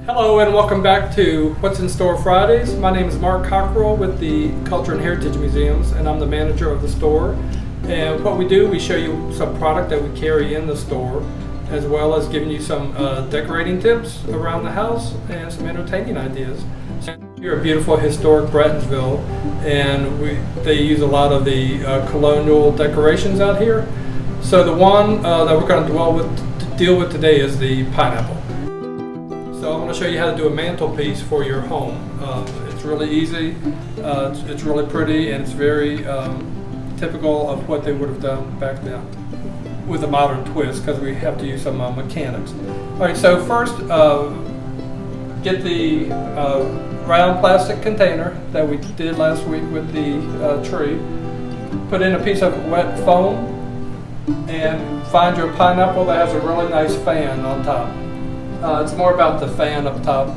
Hello and welcome back to What's in Store Fridays. My name is Mark Cockrell with the Culture and Heritage Museums, and I'm the manager of the store. And what we do, we show you some product that we carry in the store, as well as giving you some decorating tips around the house and some entertaining ideas. Here at beautiful historic Brandsville, and they use a lot of the colonial decorations out here. So the one that we're going to deal with today is the pineapple. So I'm going to show you how to do a mantelpiece for your home. It's really easy, it's really pretty, and it's very typical of what they would have done back then with a modern twist, because we have to use some mechanics. Alright, so first get the round plastic container that we did last week with the tree. Put in a piece of wet foam and find your pineapple that has a really nice fan on top. It's more about the fan up top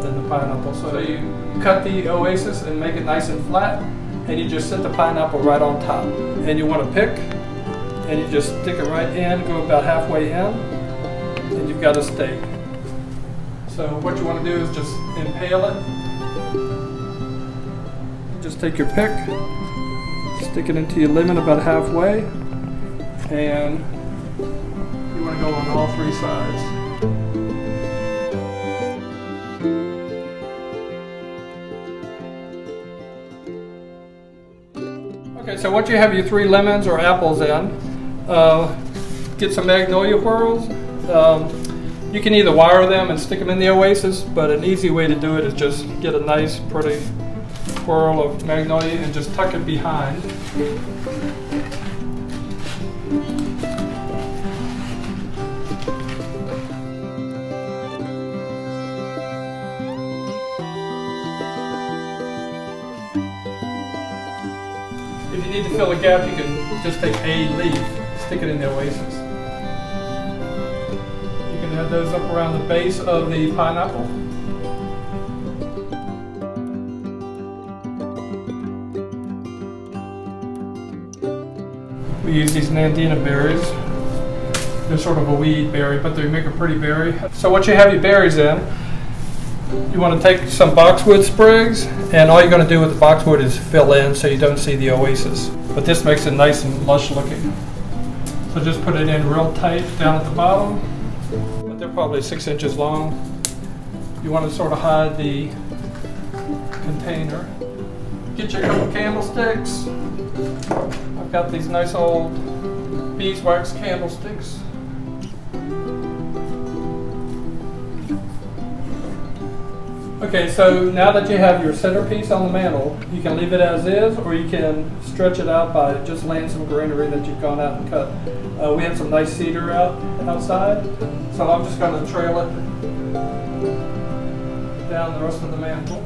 than the pineapple. So you cut the Oasis and make it nice and flat, and you just set the pineapple right on top. And you want to pick, and you just stick it right in, go about halfway in, and you've got a stake. So what you want to do is just impale it. Just take your pick, stick it into your lemon about halfway, and you want to go on all three sides. Okay, so once you have your 3 lemons or apples in, get some Magnolia Pearls. You can either wire them and stick them in the Oasis, but an easy way to do it is just get a nice pretty swirl of Magnolia and just tuck it behind. If you need to fill a gap, you can just take a leaf, stick it in the Oasis. You can have those up around the base of the pineapple. We use these Nandina berries. They're sort of a weed berry, but they make a pretty berry. So once you have your berries in, you want to take some Boxwood sprigs, and all you're going to do with the Boxwood is fill in so you don't see the Oasis. But this makes it nice and lush looking. So just put it in real tight down at the bottom. But they're probably 6 inches long. You want to sort of hide the container. Get your couple candlesticks. I've got these nice old beeswax candlesticks. Okay, so now that you have your centerpiece on the mantle, you can leave it as is, or you can stretch it out by just laying some greenery that you've gone out and cut. We had some nice cedar outside, so I'm just going to trail it down the rest of the mantle.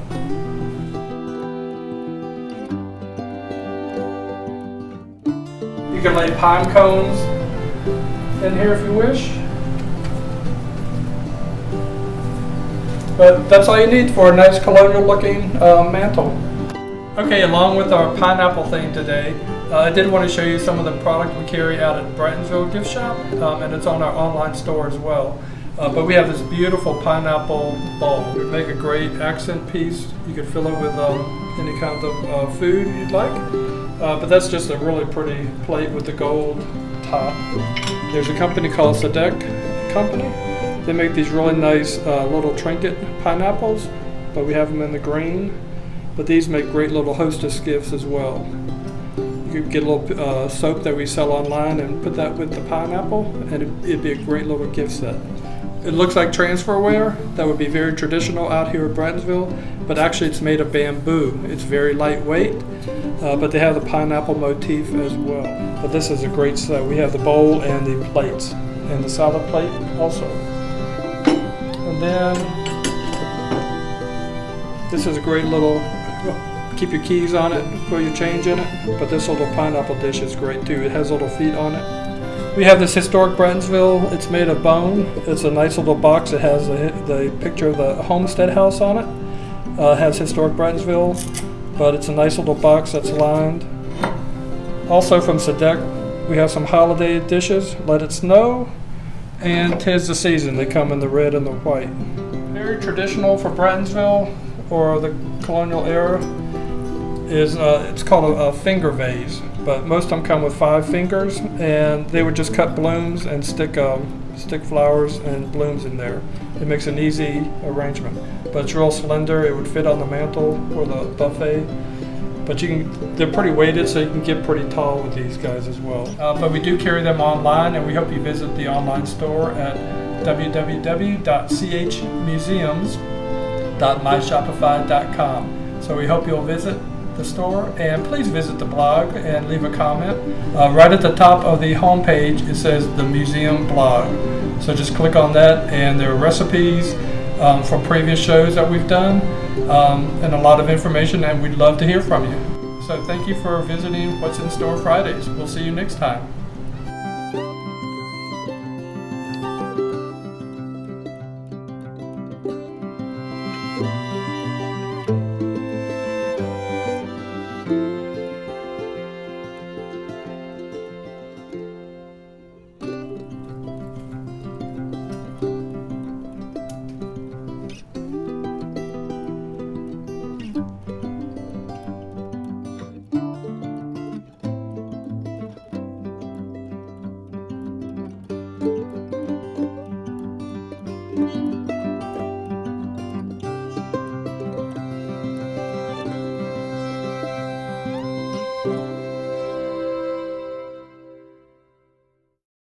You can lay pine cones in here if you wish. But that's all you need for a nice colonial looking mantle. Okay, along with our pineapple theme today, I did want to show you some of the product we carry out at Brandsville gift shop, and it's on our online store as well. But we have this beautiful pineapple bowl. It would make a great accent piece. You could fill it with any kind of food you'd like. But that's just a really pretty plate with the gold top. There's a company called Decor company. They make these really nice little trinket pineapples, but we have them in the green. But these make great little hostess gifts as well. You could get a little soap that we sell online and put that with the pineapple, and it'd be a great little gift set. It looks like transferware. That would be very traditional out here at Brandsville, but actually it's made of bamboo. It's very lightweight, but they have the pineapple motif as well. But this is a great set. We have the bowl and the plates, and the salad plate also. And then this is a great little, keep your keys on it, put your change in it, but this little pineapple dish is great too. It has little feet on it. We have this historic Brandsville. It's made of bone. It's a nice little box. It has the picture of the homestead house on it. It has historic Brandsville, but it's a nice little box that's lined. Also from Sadek, we have some holiday dishes. Let It Snow, And 'tis the season. They come in the red and the white. Very traditional for Brandsville or the colonial era is it's called a finger vase, but most of them come with 5 fingers, and they would just cut blooms and stick flowers and blooms in there. It makes an easy arrangement, but it's real slender. It would fit on the mantle or the buffet, but they're pretty weighted, so you can get pretty tall with these guys as well. But we do carry them online, and we hope you visit the online store at www.chmuseums.myshopify.com. So we hope you'll visit the store, and please visit the blog and leave a comment. Right at the top of the home page it says the museum blog, so just click on that, and there are recipes from previous shows that we've done, and a lot of information, and we'd love to hear from you. So thank you for visiting What's in Store Fridays. We'll see you next time.